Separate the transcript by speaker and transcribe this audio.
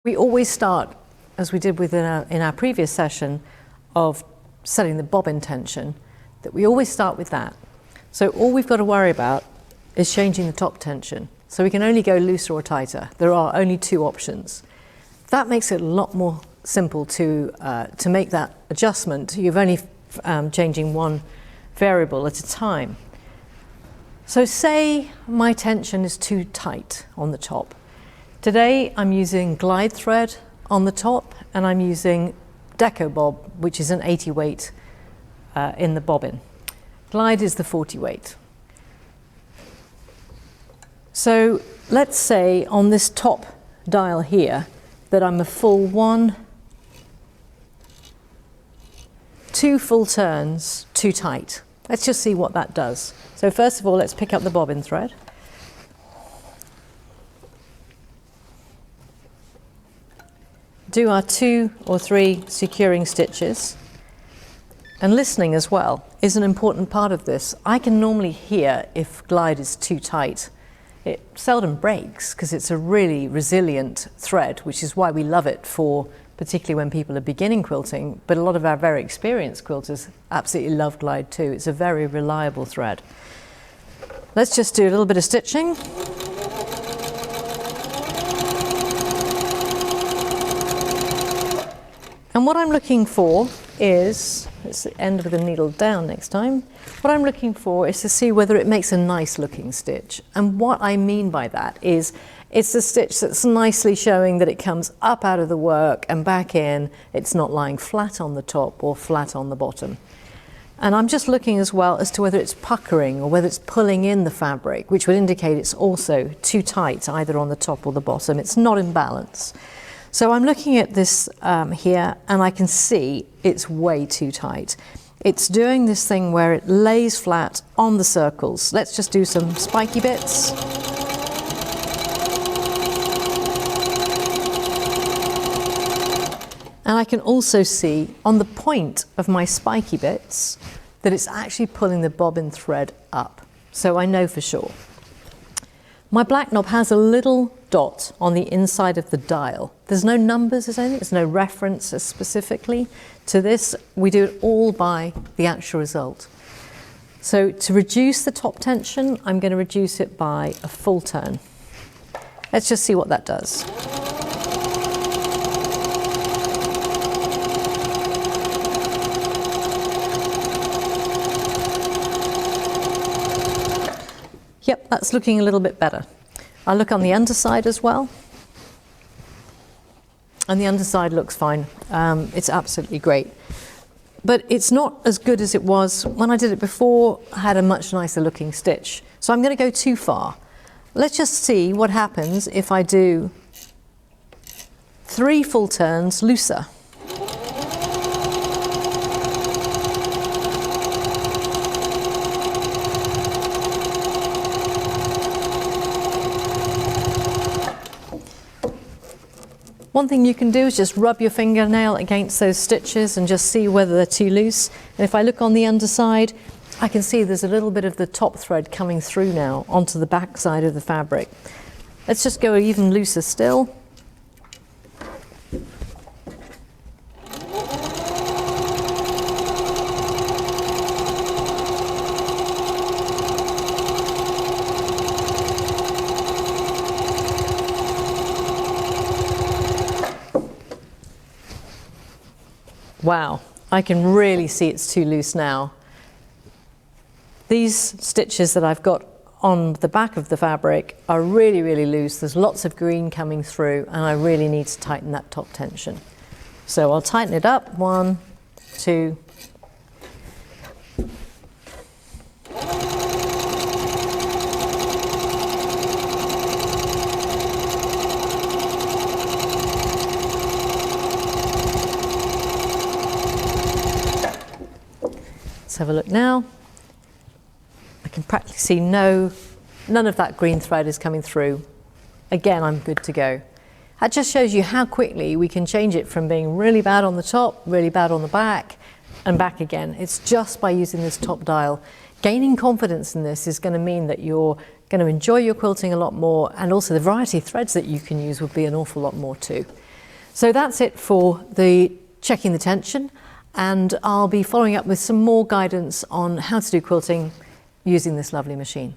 Speaker 1: We always start, as we did in our previous session, of setting the bobbin tension, that we always start with that. So all we've got to worry about is changing the top tension. So we can only go looser or tighter. There are only two options. That makes it a lot more simple to make that adjustment. You're only changing one variable at a time. So say my tension is too tight on the top. Today I'm using glide thread on the top, and I'm using deco bob, which is an 80 weight in the bobbin. Glide is the 40 weight. So let's say on this top dial here that I'm a full 2 full turns too tight. Let's just see what that does. So first of all, let's pick up the bobbin thread. Do our 2 or 3 securing stitches, and listening as well is an important part of this. I can normally hear if glide is too tight. It seldom breaks because it's a really resilient thread, which is why we love it for particularly when people are beginning quilting, but a lot of our very experienced quilters absolutely love glide too. It's a very reliable thread. Let's just do a little bit of stitching. And what I'm looking for is, let's end with the needle down next time. What I'm looking for is to see whether it makes a nice looking stitch. And what I mean by that is it's a stitch that's nicely showing that it comes up out of the work and back in. It's not lying flat on the top or flat on the bottom. And I'm just looking as well as to whether it's puckering or whether it's pulling in the fabric, which would indicate it's also too tight either on the top or the bottom. It's not in balance. So I'm looking at this here, and I can see it's way too tight. It's doing this thing where it lays flat on the circles. Let's just do some spiky bits. And I can also see on the point of my spiky bits that it's actually pulling the bobbin thread up. So I know for sure. My black knob has a little dot on the inside of the dial. There's no numbers, there's no reference specifically to this. We do it all by the actual result. So to reduce the top tension, I'm going to reduce it by a full turn. Let's just see what that does. Yep, that's looking a little bit better. I'll look on the underside as well. And the underside looks fine. It's absolutely great. But it's not as good as it was when I did it before. I had a much nicer looking stitch. So I'm going to go too far. Let's just see what happens if I do 3 full turns looser. One thing you can do is just rub your fingernail against those stitches and just see whether they're too loose. And if I look on the underside, I can see there's a little bit of the top thread coming through now onto the back side of the fabric. Let's just go even looser still. Wow, I can really see it's too loose now. These stitches that I've got on the back of the fabric are really, really loose. There's lots of green coming through, and I really need to tighten that top tension. So I'll tighten it up. 1, 2. Let's have a look now. I can practically see none of that green thread is coming through. Again, I'm good to go. That just shows you how quickly we can change it from being really bad on the top, really bad on the back, and back again. It's just by using this top dial. Gaining confidence in this is going to mean that you're going to enjoy your quilting a lot more, and also the variety of threads that you can use will be an awful lot more too. So that's it for the checking the tension, and I'll be following up with some more guidance on how to do quilting using this lovely machine.